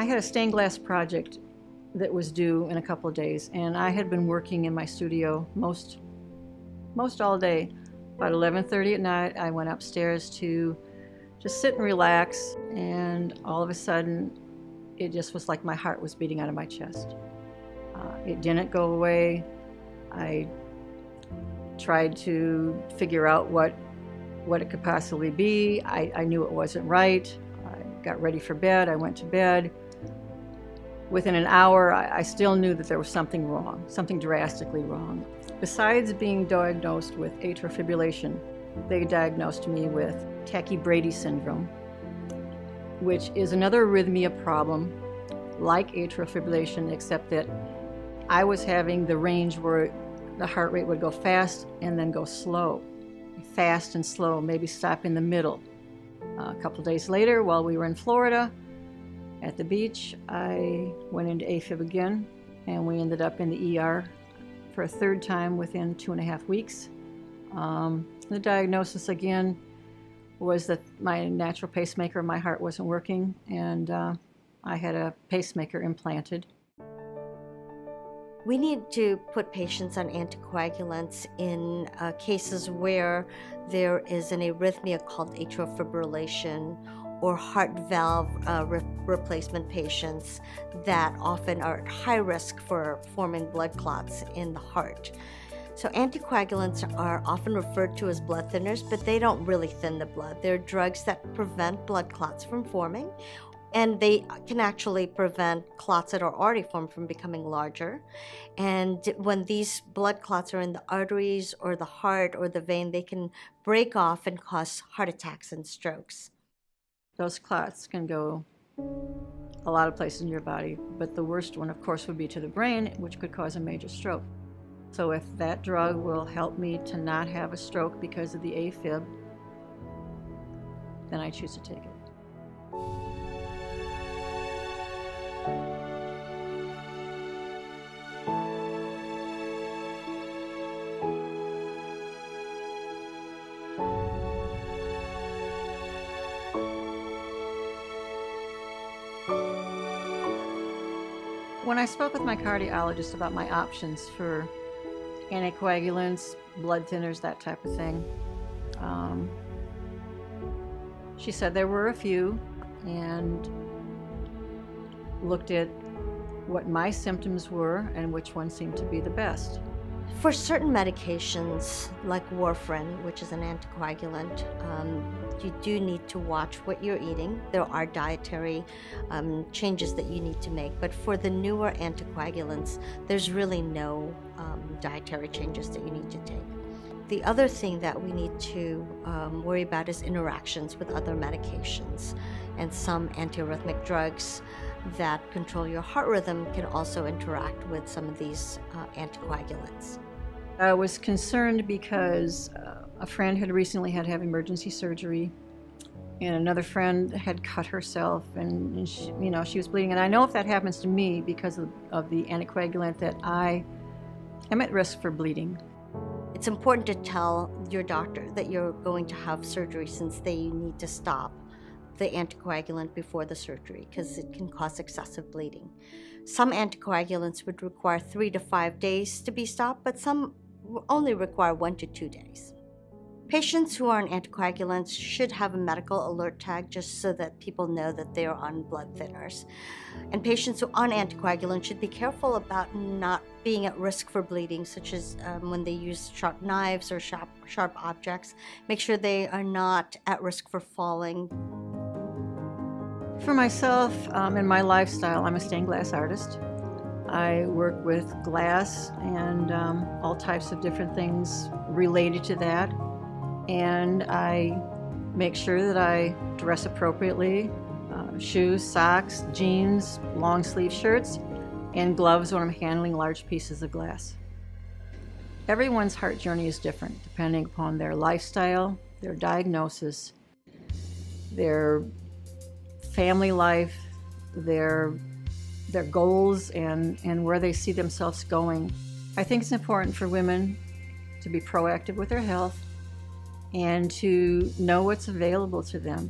I had a stained glass project that was due in a couple of days, and I had been working in my studio most all day. About 11:30 at night, I went upstairs to just sit and relax, and all of a sudden, it just was like my heart was beating out of my chest. It didn't go away. I tried to figure out what it could possibly be. I knew it wasn't right. I got ready for bed. I went to bed. Within an hour, I still knew that there was something wrong, something drastically wrong. Besides being diagnosed with atrial fibrillation, they diagnosed me with tachybrady syndrome, which is another arrhythmia problem like atrial fibrillation, except that I was having the range where the heart rate would go fast and then go slow. Fast and slow, maybe stop in the middle. A couple of days later, while we were in Florida at the beach, I went into AFib again, and we ended up in the ER for a third time within 2.5 weeks. The diagnosis again was that my natural pacemaker, my heart wasn't working, and I had a pacemaker implanted. We need to put patients on anticoagulants in cases where there is an arrhythmia called atrial fibrillation or heart valve replacement patients that often are at high risk for forming blood clots in the heart. So anticoagulants are often referred to as blood thinners, but they don't really thin the blood. They're drugs that prevent blood clots from forming, and they can actually prevent clots that are already formed from becoming larger. And when these blood clots are in the arteries or the heart or the vein, they can break off and cause heart attacks and strokes. Those clots can go a lot of places in your body, but the worst one, of course, would be to the brain, which could cause a major stroke. So if that drug will help me to not have a stroke because of the AFib, then I choose to take it. When I spoke with my cardiologist about my options for anticoagulants, blood thinners, that type of thing, she said there were a few, and looked at what my symptoms were and which one seemed to be the best. For certain medications, like warfarin, which is an anticoagulant, you do need to watch what you're eating. There are dietary changes that you need to make, but for the newer anticoagulants, there's really no dietary changes that you need to take. The other thing that we need to worry about is interactions with other medications, and some antiarrhythmic drugs that control your heart rhythm can also interact with some of these anticoagulants. I was concerned because a friend had recently had to have emergency surgery, and another friend had cut herself, and she, she was bleeding. And I know if that happens to me because of the anticoagulant, that I am at risk for bleeding. It's important to tell your doctor that you're going to have surgery, since they need to stop the anticoagulant before the surgery because it can cause excessive bleeding. Some anticoagulants would require 3 to 5 days to be stopped, but some only require 1 to 2 days. Patients who are on anticoagulants should have a medical alert tag just so that people know that they're on blood thinners. And patients who are on anticoagulants should be careful about not being at risk for bleeding, such as when they use sharp knives or sharp objects. Make sure they are not at risk for falling. For myself, in my lifestyle, I'm a stained glass artist. I work with glass and all types of different things related to that. And I make sure that I dress appropriately, shoes, socks, jeans, long sleeve shirts, and gloves when I'm handling large pieces of glass. Everyone's heart journey is different depending upon their lifestyle, their diagnosis, their family life, their goals, and where they see themselves going. I think it's important for women to be proactive with their health and to know what's available to them.